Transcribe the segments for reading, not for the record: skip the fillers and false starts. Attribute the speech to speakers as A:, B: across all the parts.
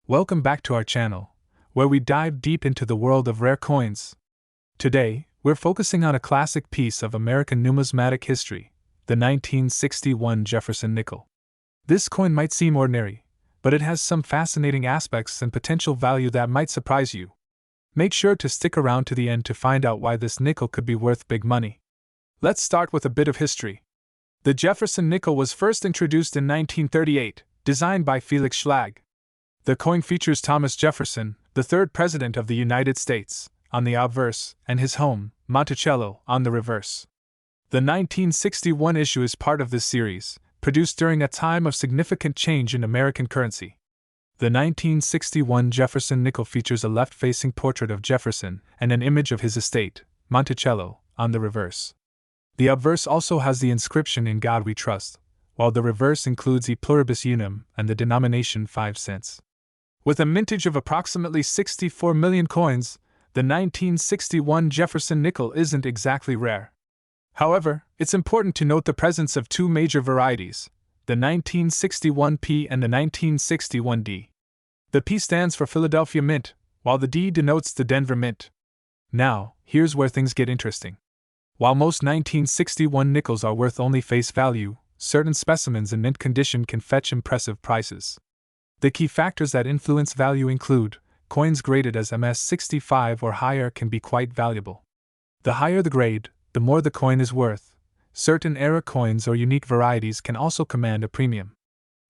A: Welcome back to our channel, where we dive deep into the world of rare coins. Today, we're focusing on a classic piece of American numismatic history, the 1961 Jefferson nickel. This coin might seem ordinary, but it has some fascinating aspects and potential value that might surprise you. Make sure to stick around to the end to find out why this nickel could be worth big money. Let's start with a bit of history. The Jefferson nickel was first introduced in 1938, designed by Felix Schlag. The coin features Thomas Jefferson, the third president of the United States, on the obverse, and his home, Monticello, on the reverse. The 1961 issue is part of this series, produced during a time of significant change in American currency. The 1961 Jefferson nickel features a left-facing portrait of Jefferson and an image of his estate, Monticello, on the reverse. The obverse also has the inscription "In God We Trust," while the reverse includes "E Pluribus Unum" and the denomination 5 cents. With a mintage of approximately 64 million coins, the 1961 Jefferson nickel isn't exactly rare. However, it's important to note the presence of two major varieties, the 1961P and the 1961D. The P stands for Philadelphia Mint, while the D denotes the Denver Mint. Now, here's where things get interesting. While most 1961 nickels are worth only face value, certain specimens in mint condition can fetch impressive prices. The key factors that influence value include: coins graded as MS65 or higher can be quite valuable. The higher the grade, the more the coin is worth. Certain era coins or unique varieties can also command a premium.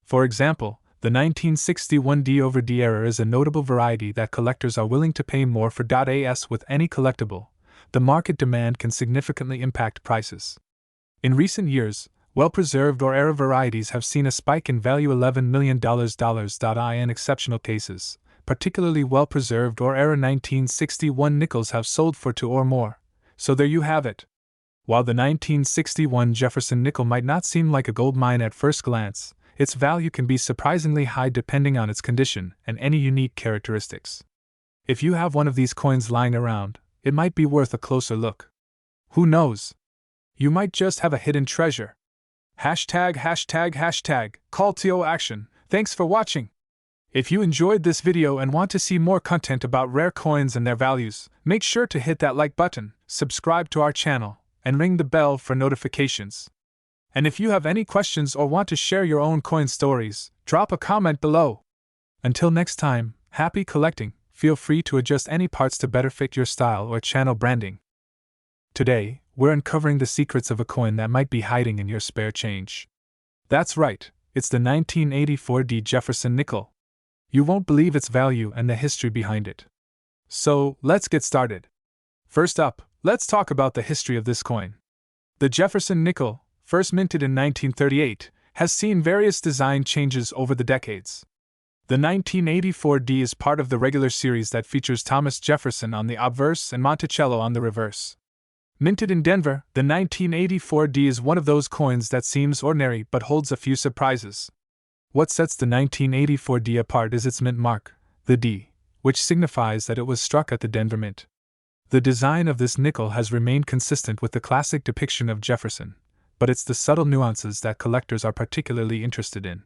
A: For example, the 1961 D/D era is a notable variety that collectors are willing to pay more for. As with any collectible, the market demand can significantly impact prices. In recent years, well-preserved or era varieties have seen a spike in value $11 million. In exceptional cases, particularly well-preserved or era 1961 nickels have sold for 2 or more. So there you have it. While the 1961 Jefferson nickel might not seem like a gold mine at first glance, its value can be surprisingly high depending on its condition and any unique characteristics. If you have one of these coins lying around, it might be worth a closer look. Who knows? You might just have a hidden treasure. ####, call to action. Thanks for watching. If you enjoyed this video and want to see more content about rare coins and their values, make sure to hit that like button, subscribe to our channel, and ring the bell for notifications. And if you have any questions or want to share your own coin stories, drop a comment below. Until next time, happy collecting. Feel free to adjust any parts to better fit your style or channel branding. Today, we're uncovering the secrets of a coin that might be hiding in your spare change. That's right, it's the 1984 D Jefferson nickel. You won't believe its value and the history behind it. So, let's get started. First up, let's talk about the history of this coin. The Jefferson nickel, first minted in 1938, has seen various design changes over the decades. The 1984 D is part of the regular series that features Thomas Jefferson on the obverse and Monticello on the reverse. Minted in Denver, the 1984 D is one of those coins that seems ordinary but holds a few surprises. What sets the 1984 D apart is its mint mark, the D, which signifies that it was struck at the Denver Mint. The design of this nickel has remained consistent with the classic depiction of Jefferson, but it's the subtle nuances that collectors are particularly interested in.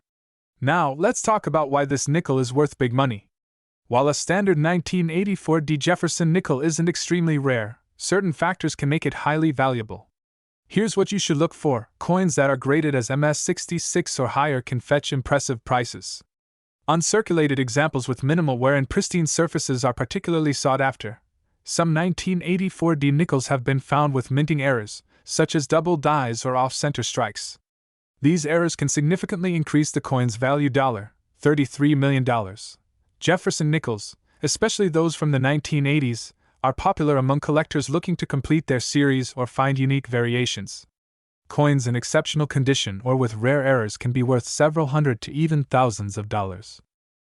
A: Now, let's talk about why this nickel is worth big money. While a standard 1984 D Jefferson nickel isn't extremely rare, certain factors can make it highly valuable. Here's what you should look for: coins that are graded as MS66 or higher can fetch impressive prices. Uncirculated examples with minimal wear and pristine surfaces are particularly sought after. Some 1984 D nickels have been found with minting errors, such as double dies or off-center strikes. These errors can significantly increase the coin's value. $33 million. Jefferson nickels, especially those from the 1980s, are popular among collectors looking to complete their series or find unique variations. Coins in exceptional condition or with rare errors can be worth several hundred to even thousands of dollars.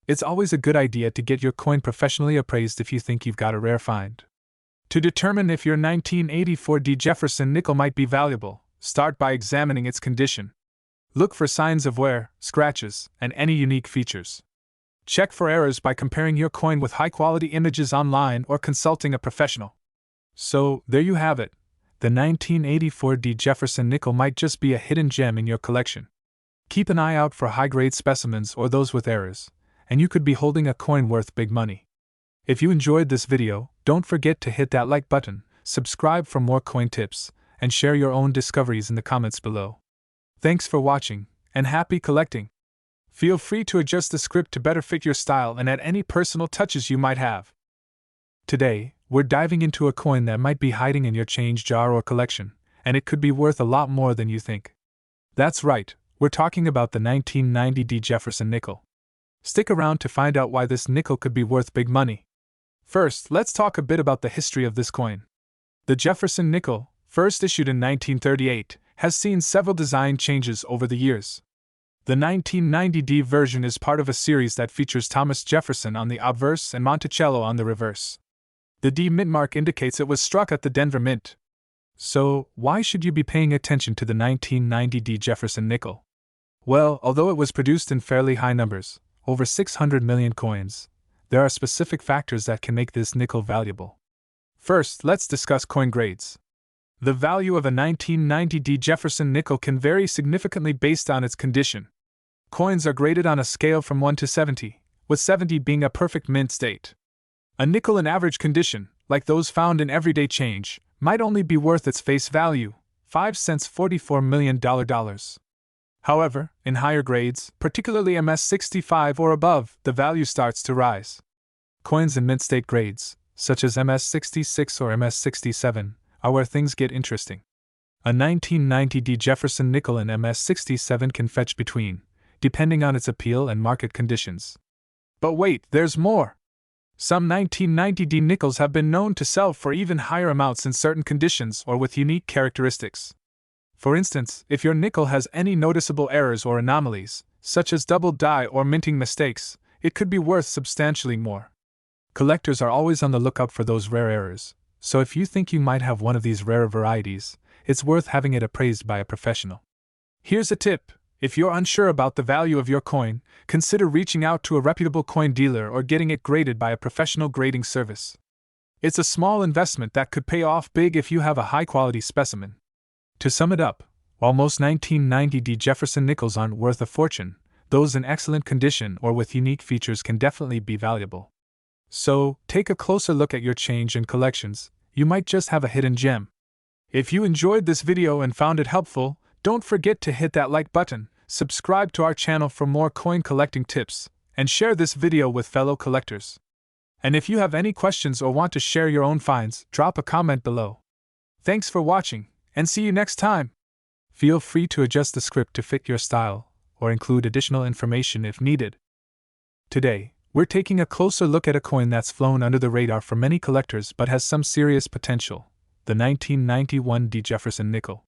A: It's always a good idea to get your coin professionally appraised if you think you've got a rare find. To determine if your 1984 D Jefferson nickel might be valuable, start by examining its condition. Look for signs of wear, scratches, and any unique features. Check for errors by comparing your coin with high-quality images online or consulting a professional. So, there you have it. The 1984 D Jefferson nickel might just be a hidden gem in your collection. Keep an eye out for high-grade specimens or those with errors, and you could be holding a coin worth big money. If you enjoyed this video, don't forget to hit that like button, subscribe for more coin tips, and share your own discoveries in the comments below. Thanks for watching, and happy collecting! Feel free to adjust the script to better fit your style and add any personal touches you might have. Today, we're diving into a coin that might be hiding in your change jar or collection, and it could be worth a lot more than you think. That's right, we're talking about the 1990 Jefferson nickel. Stick around to find out why this nickel could be worth big money. First, let's talk a bit about the history of this coin. The Jefferson nickel, first issued in 1938, has seen several design changes over the years. The 1990 version is part of a series that features Thomas Jefferson on the obverse and Monticello on the reverse. The D mint mark indicates it was struck at the Denver Mint. So, why should you be paying attention to the 1990 Jefferson nickel? Well, although it was produced in fairly high numbers, over 600 million coins, there are specific factors that can make this nickel valuable. First, let's discuss coin grades. The value of a 1990 Jefferson nickel can vary significantly based on its condition. Coins are graded on a scale from 1 to 70, with 70 being a perfect mint state. A nickel in average condition, like those found in everyday change, might only be worth its face value, 5 cents $44 million. However, in higher grades, particularly MS65 or above, the value starts to rise. Coins in mint state grades, such as MS66 or MS67, are where things get interesting. A 1990 Jefferson nickel in MS67 can fetch between, depending on its appeal and market conditions. But wait, there's more! Some 1990 nickels have been known to sell for even higher amounts in certain conditions or with unique characteristics. For instance, if your nickel has any noticeable errors or anomalies, such as double die or minting mistakes, it could be worth substantially more. Collectors are always on the lookout for those rare errors, so if you think you might have one of these rarer varieties, it's worth having it appraised by a professional. Here's a tip: if you're unsure about the value of your coin, consider reaching out to a reputable coin dealer or getting it graded by a professional grading service. It's a small investment that could pay off big if you have a high-quality specimen. To sum it up, while most 1990 Jefferson nickels aren't worth a fortune, those in excellent condition or with unique features can definitely be valuable. So, take a closer look at your change and collections, you might just have a hidden gem. If you enjoyed this video and found it helpful, don't forget to hit that like button, subscribe to our channel for more coin collecting tips, and share this video with fellow collectors. And if you have any questions or want to share your own finds, drop a comment below. Thanks for watching, and see you next time! Feel free to adjust the script to fit your style, or include additional information if needed. Today, we're taking a closer look at a coin that's flown under the radar for many collectors but has some serious potential, the 1991 Jefferson nickel.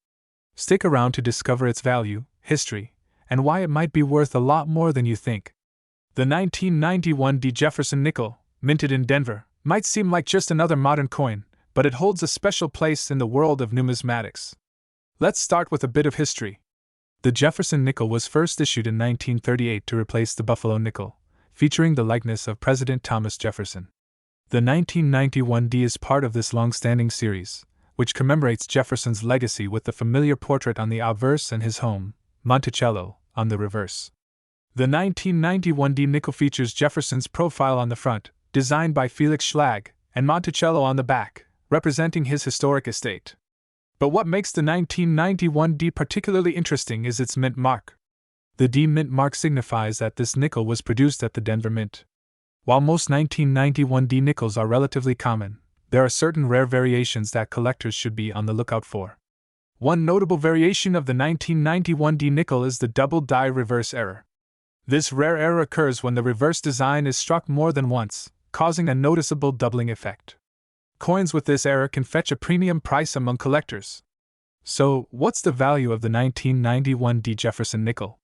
A: Stick around to discover its value, history, and why it might be worth a lot more than you think. The 1991 Jefferson nickel, minted in Denver, might seem like just another modern coin, but it holds a special place in the world of numismatics. Let's start with a bit of history. The Jefferson nickel was first issued in 1938 to replace the Buffalo nickel, featuring the likeness of President Thomas Jefferson. The 1991 is part of this long-standing series, which commemorates Jefferson's legacy with the familiar portrait on the obverse and his home, Monticello, on the reverse. The 1991 nickel features Jefferson's profile on the front, designed by Felix Schlag, and Monticello on the back, representing his historic estate. But what makes the 1991 particularly interesting is its mint mark. The D mint mark signifies that this nickel was produced at the Denver Mint. While most 1991 nickels are relatively common, there are certain rare variations that collectors should be on the lookout for. One notable variation of the 1991 nickel is the double die reverse error. This rare error occurs when the reverse design is struck more than once, causing a noticeable doubling effect. Coins with this error can fetch a premium price among collectors. So, what's the value of the 1991 Jefferson nickel?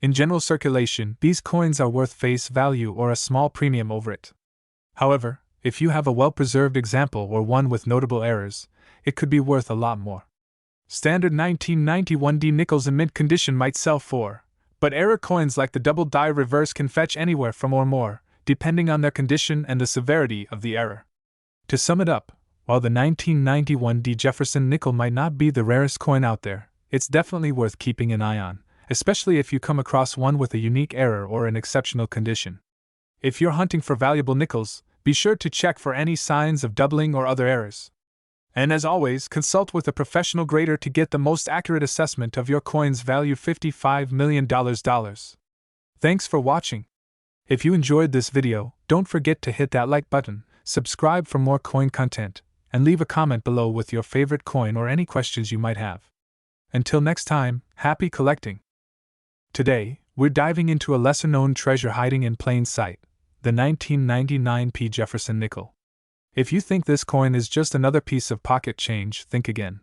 A: In general circulation, these coins are worth face value or a small premium over it. However, if you have a well-preserved example or one with notable errors, it could be worth a lot more. Standard 1991 nickels in mint condition might sell for, but error coins like the double die reverse can fetch anywhere from or more, depending on their condition and the severity of the error. To sum it up, while the 1991 Jefferson nickel might not be the rarest coin out there, it's definitely worth keeping an eye on, especially if you come across one with a unique error or an exceptional condition. If you're hunting for valuable nickels, be sure to check for any signs of doubling or other errors. And as always, consult with a professional grader to get the most accurate assessment of your coin's value. $55 million. Thanks for watching. If you enjoyed this video, don't forget to hit that like button, subscribe for more coin content, and leave a comment below with your favorite coin or any questions you might have. Until next time, happy collecting! Today, we're diving into a lesser-known treasure hiding in plain sight, the 1999 P. Jefferson nickel. If you think this coin is just another piece of pocket change, think again.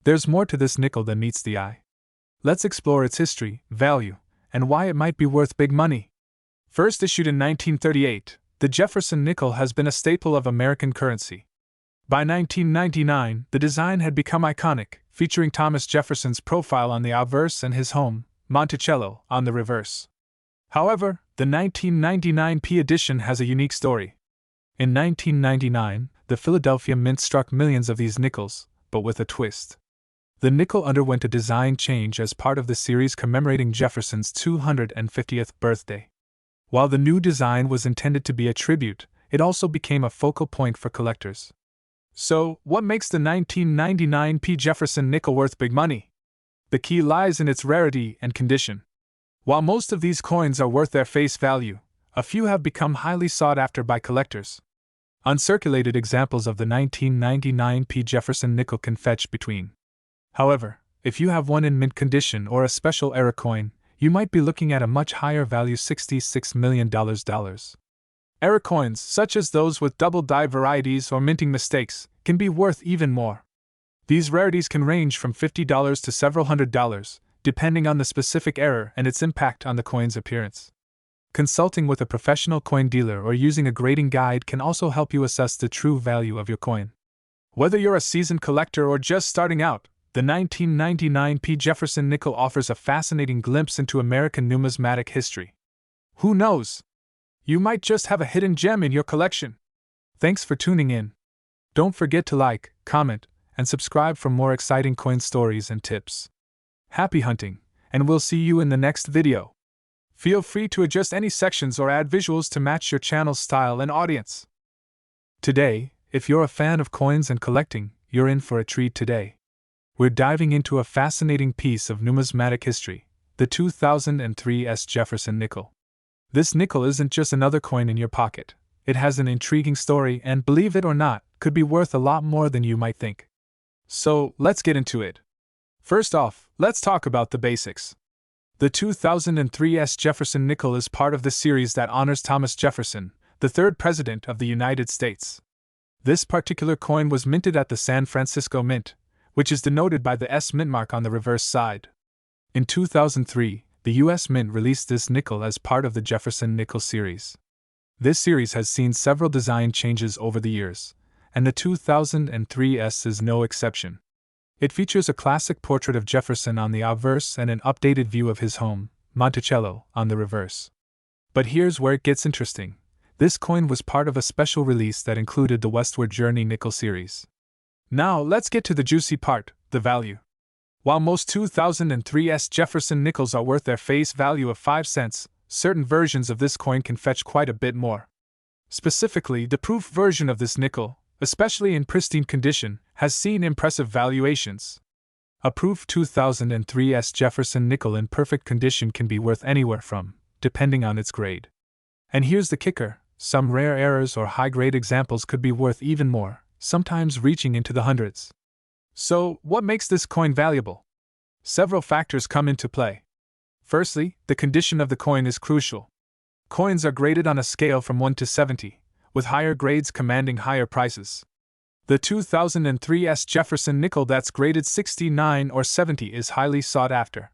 A: There's more to this nickel than meets the eye. Let's explore its history, value, and why it might be worth big money. First issued in 1938, the Jefferson nickel has been a staple of American currency. By 1999, the design had become iconic, featuring Thomas Jefferson's profile on the obverse and his home, Monticello, on the reverse. However, the 1999 P edition has a unique story. In 1999, the Philadelphia Mint struck millions of these nickels, but with a twist. The nickel underwent a design change as part of the series commemorating Jefferson's 250th birthday. While the new design was intended to be a tribute, it also became a focal point for collectors. So, what makes the 1999 P. Jefferson nickel worth big money? The key lies in its rarity and condition. While most of these coins are worth their face value, a few have become highly sought after by collectors. Uncirculated examples of the 1999 P. Jefferson nickel can fetch between. However, if you have one in mint condition or a special era coin, you might be looking at a much higher value, $66 million. Error coins, such as those with double die varieties or minting mistakes, can be worth even more. These rarities can range from $50 to several $100, depending on the specific error and its impact on the coin's appearance. Consulting with a professional coin dealer or using a grading guide can also help you assess the true value of your coin. Whether you're a seasoned collector or just starting out, the 1999 P. Jefferson nickel offers a fascinating glimpse into American numismatic history. Who knows? You might just have a hidden gem in your collection. Thanks for tuning in. Don't forget to like, comment, and subscribe for more exciting coin stories and tips. Happy hunting, and we'll see you in the next video. Feel free to adjust any sections or add visuals to match your channel's style and audience. Today, if you're a fan of coins and collecting, you're in for a treat today. We're diving into a fascinating piece of numismatic history, the 2003 S. Jefferson nickel. This nickel isn't just another coin in your pocket. It has an intriguing story and, believe it or not, could be worth a lot more than you might think. So, let's get into it. First off, let's talk about the basics. The 2003 S. Jefferson nickel is part of the series that honors Thomas Jefferson, the third President of the United States. This particular coin was minted at the San Francisco Mint, which is denoted by the S mint mark on the reverse side. In 2003, the US Mint released this nickel as part of the Jefferson nickel series. This series has seen several design changes over the years, and the 2003 S is no exception. It features a classic portrait of Jefferson on the obverse and an updated view of his home, Monticello, on the reverse. But here's where it gets interesting. This coin was part of a special release that included the Westward Journey nickel series. Now, let's get to the juicy part, the value. While most 2003 S. Jefferson nickels are worth their face value of 5 cents, certain versions of this coin can fetch quite a bit more. Specifically, the proof version of this nickel, especially in pristine condition, has seen impressive valuations. A proof 2003 S. Jefferson nickel in perfect condition can be worth anywhere from, depending on its grade. And here's the kicker, some rare errors or high-grade examples could be worth even more, sometimes reaching into the hundreds. So, what makes this coin valuable? Several factors come into play. Firstly, the condition of the coin is crucial. Coins are graded on a scale from 1 to 70, with higher grades commanding higher prices. The 2003 S. Jefferson nickel that's graded 69 or 70 is highly sought after.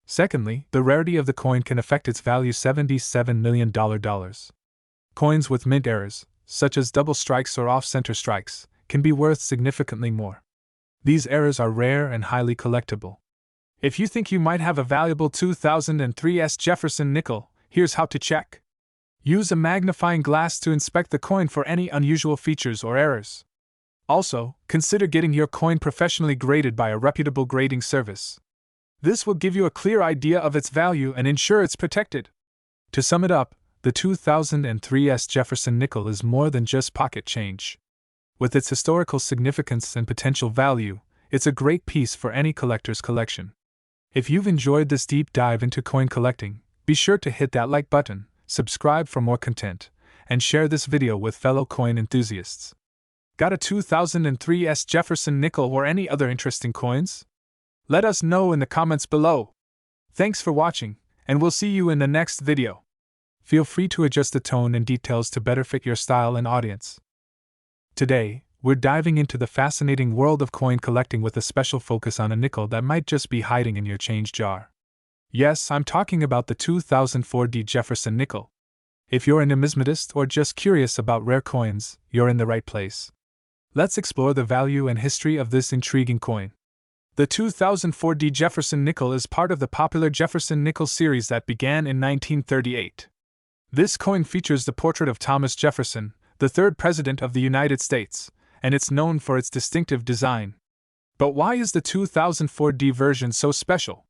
A: Secondly, the rarity of the coin can affect its value. $77 million. Coins with mint errors, such as double strikes or off-center strikes, can be worth significantly more. These errors are rare and highly collectible. If you think you might have a valuable 2003 S. Jefferson nickel, here's how to check. Use a magnifying glass to inspect the coin for any unusual features or errors. Also, consider getting your coin professionally graded by a reputable grading service. This will give you a clear idea of its value and ensure it's protected. To sum it up, the 2003 US Jefferson nickel is more than just pocket change. With its historical significance and potential value, it's a great piece for any collector's collection. If you've enjoyed this deep dive into coin collecting, be sure to hit that like button, subscribe for more content, and share this video with fellow coin enthusiasts. Got a 2003 US Jefferson nickel or any other interesting coins? Let us know in the comments below. Thanks for watching, and we'll see you in the next video. Feel free to adjust the tone and details to better fit your style and audience. Today, we're diving into the fascinating world of coin collecting with a special focus on a nickel that might just be hiding in your change jar. Yes, I'm talking about the 2004 Jefferson nickel. If you're a numismatist or just curious about rare coins, you're in the right place. Let's explore the value and history of this intriguing coin. The 2004 Jefferson nickel is part of the popular Jefferson nickel series that began in 1938. This coin features the portrait of Thomas Jefferson, the third President of the United States, and it's known for its distinctive design. But why is the 2004 version so special?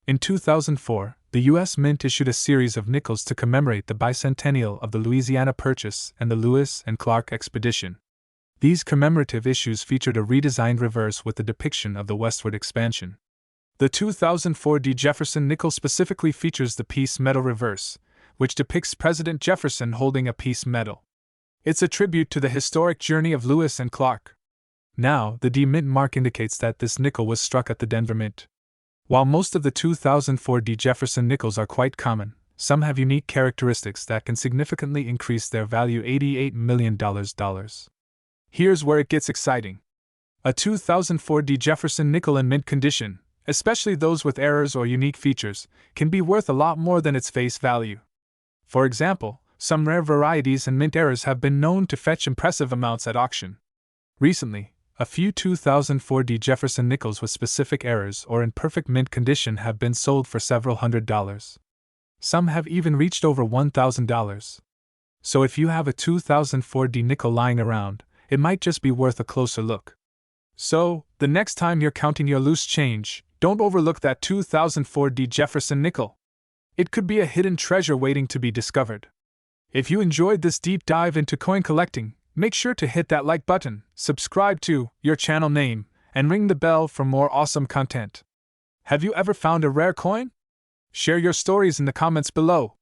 A: In 2004, the U.S. Mint issued a series of nickels to commemorate the bicentennial of the Louisiana Purchase and the Lewis and Clark Expedition. These commemorative issues featured a redesigned reverse with a depiction of the westward expansion. The 2004 Jefferson nickel specifically features the peace medal reverse, which depicts President Jefferson holding a peace medal. It's a tribute to the historic journey of Lewis and Clark. Now, the D Mint mark indicates that this nickel was struck at the Denver Mint. While most of the 2004 Jefferson nickels are quite common, some have unique characteristics that can significantly increase their value $88 million. Here's where it gets exciting. A 2004 Jefferson nickel in mint condition, especially those with errors or unique features, can be worth a lot more than its face value. For example, some rare varieties and mint errors have been known to fetch impressive amounts at auction. Recently, a few 2004 Jefferson nickels with specific errors or in perfect mint condition have been sold for several $100s. Some have even reached over $1,000. So if you have a 2004 nickel lying around, it might just be worth a closer look. So, the next time you're counting your loose change, don't overlook that 2004 Jefferson nickel. It could be a hidden treasure waiting to be discovered. If you enjoyed this deep dive into coin collecting, make sure to hit that like button, subscribe to your channel name, and ring the bell for more awesome content. Have you ever found a rare coin? Share your stories in the comments below.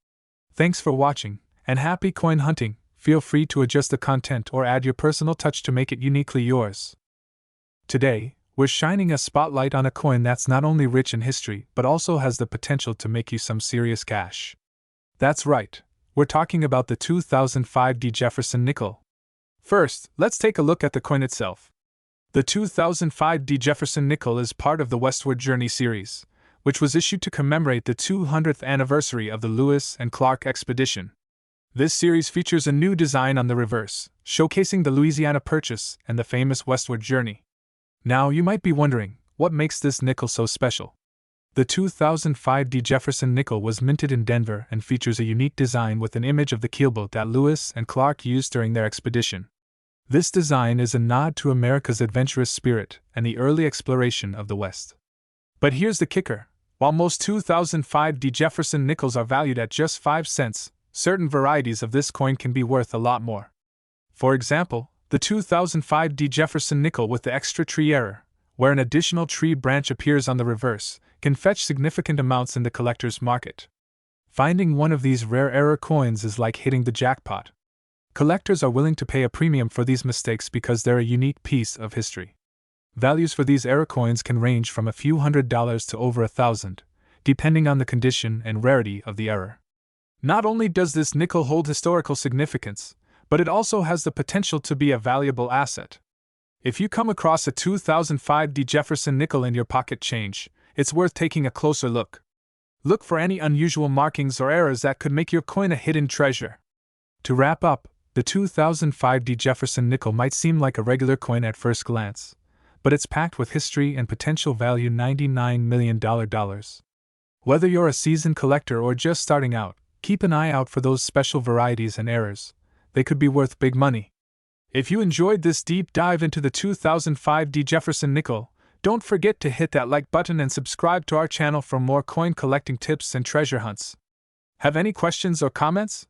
A: Thanks for watching, and happy coin hunting. Feel free to adjust the content or add your personal touch to make it uniquely yours. Today, we're shining a spotlight on a coin that's not only rich in history but also has the potential to make you some serious cash. That's right, we're talking about the 2005 Jefferson nickel. First, let's take a look at the coin itself. The 2005 Jefferson nickel is part of the Westward Journey series, which was issued to commemorate the 200th anniversary of the Lewis and Clark Expedition. This series features a new design on the reverse, showcasing the Louisiana Purchase and the famous Westward Journey. Now you might be wondering, what makes this nickel so special? The 2005 Jefferson nickel was minted in Denver and features a unique design with an image of the keelboat that Lewis and Clark used during their expedition. This design is a nod to America's adventurous spirit and the early exploration of the West. But here's the kicker. While most 2005 Jefferson nickels are valued at just 5 cents, certain varieties of this coin can be worth a lot more. For example, the 2005 Jefferson nickel with the extra tree error, where an additional tree branch appears on the reverse, can fetch significant amounts in the collector's market. Finding one of these rare error coins is like hitting the jackpot. Collectors are willing to pay a premium for these mistakes because they're a unique piece of history. Values for these error coins can range from a few $100s to over $1,000, depending on the condition and rarity of the error. Not only does this nickel hold historical significance, but it also has the potential to be a valuable asset. If you come across a 2005 Jefferson nickel in your pocket change, it's worth taking a closer look. Look for any unusual markings or errors that could make your coin a hidden treasure. To wrap up, the 2005 Jefferson nickel might seem like a regular coin at first glance, but it's packed with history and potential value $99 million. Whether you're a seasoned collector or just starting out, keep an eye out for those special varieties and errors. They could be worth big money. If you enjoyed this deep dive into the 2005 Jefferson nickel, don't forget to hit that like button and subscribe to our channel for more coin collecting tips and treasure hunts. Have any questions or comments?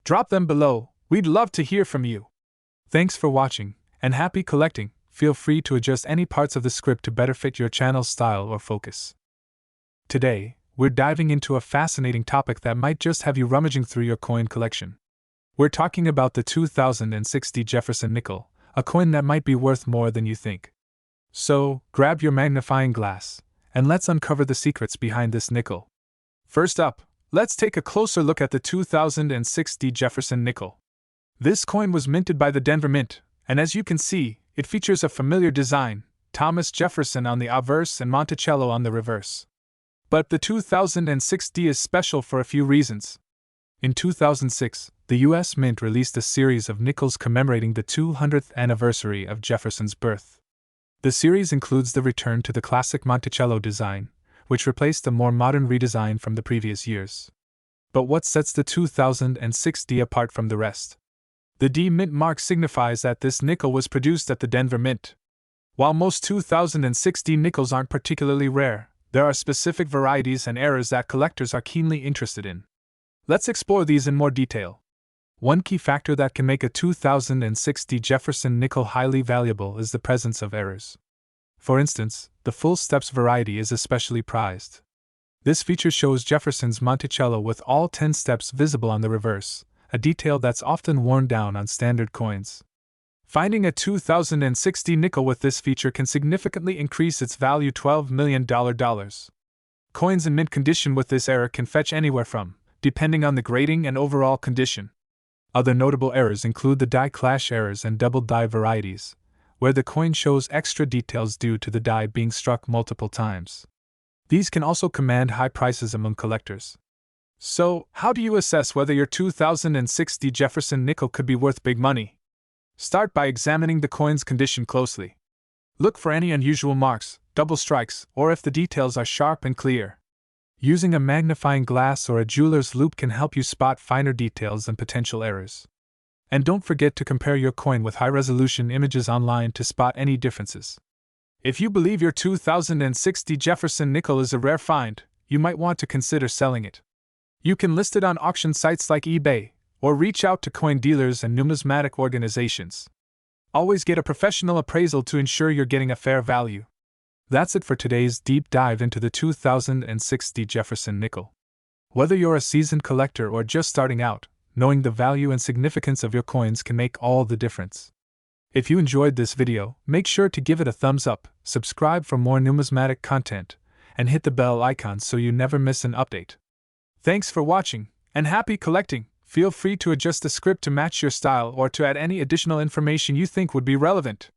A: Drop them below, we'd love to hear from you. Thanks for watching, and happy collecting. Feel free to adjust any parts of the script to better fit your channel's style or focus. Today, we're diving into a fascinating topic that might just have you rummaging through your coin collection. We're talking about the 2060 Jefferson nickel, a coin that might be worth more than you think. So, grab your magnifying glass, and let's uncover the secrets behind this nickel. First up, let's take a closer look at the 2060 Jefferson nickel. This coin was minted by the Denver Mint, and as you can see, it features a familiar design, Thomas Jefferson on the obverse and Monticello on the reverse. But the 2060 is special for a few reasons. In 2006, the US Mint released a series of nickels commemorating the 200th anniversary of Jefferson's birth. The series includes the return to the classic Monticello design, which replaced a more modern redesign from the previous years. But what sets the 2060 apart from the rest? The D Mint mark signifies that this nickel was produced at the Denver Mint. While most 2060 nickels aren't particularly rare, there are specific varieties and eras that collectors are keenly interested in. Let's explore these in more detail. One key factor that can make a 2060 Jefferson nickel highly valuable is the presence of errors. For instance, the full steps variety is especially prized. This feature shows Jefferson's Monticello with all 10 steps visible on the reverse, a detail that's often worn down on standard coins. Finding a 2060 nickel with this feature can significantly increase its value $12 million. Coins in mint condition with this error can fetch anywhere from, depending on the grading and overall condition. Other notable errors include the die clash errors and double die varieties, where the coin shows extra details due to the die being struck multiple times. These can also command high prices among collectors. So, how do you assess whether your 2060 Jefferson nickel could be worth big money? Start by examining the coin's condition closely. Look for any unusual marks, double strikes, or if the details are sharp and clear. Using a magnifying glass or a jeweler's loupe can help you spot finer details and potential errors. And don't forget to compare your coin with high-resolution images online to spot any differences. If you believe your 2060 Jefferson nickel is a rare find, you might want to consider selling it. You can list it on auction sites like eBay, or reach out to coin dealers and numismatic organizations. Always get a professional appraisal to ensure you're getting a fair value. That's it for today's deep dive into the 2060 Jefferson nickel. Whether you're a seasoned collector or just starting out, knowing the value and significance of your coins can make all the difference. If you enjoyed this video, make sure to give it a thumbs up, subscribe for more numismatic content, and hit the bell icon so you never miss an update. Thanks for watching, and happy collecting! Feel free to adjust the script to match your style or to add any additional information you think would be relevant.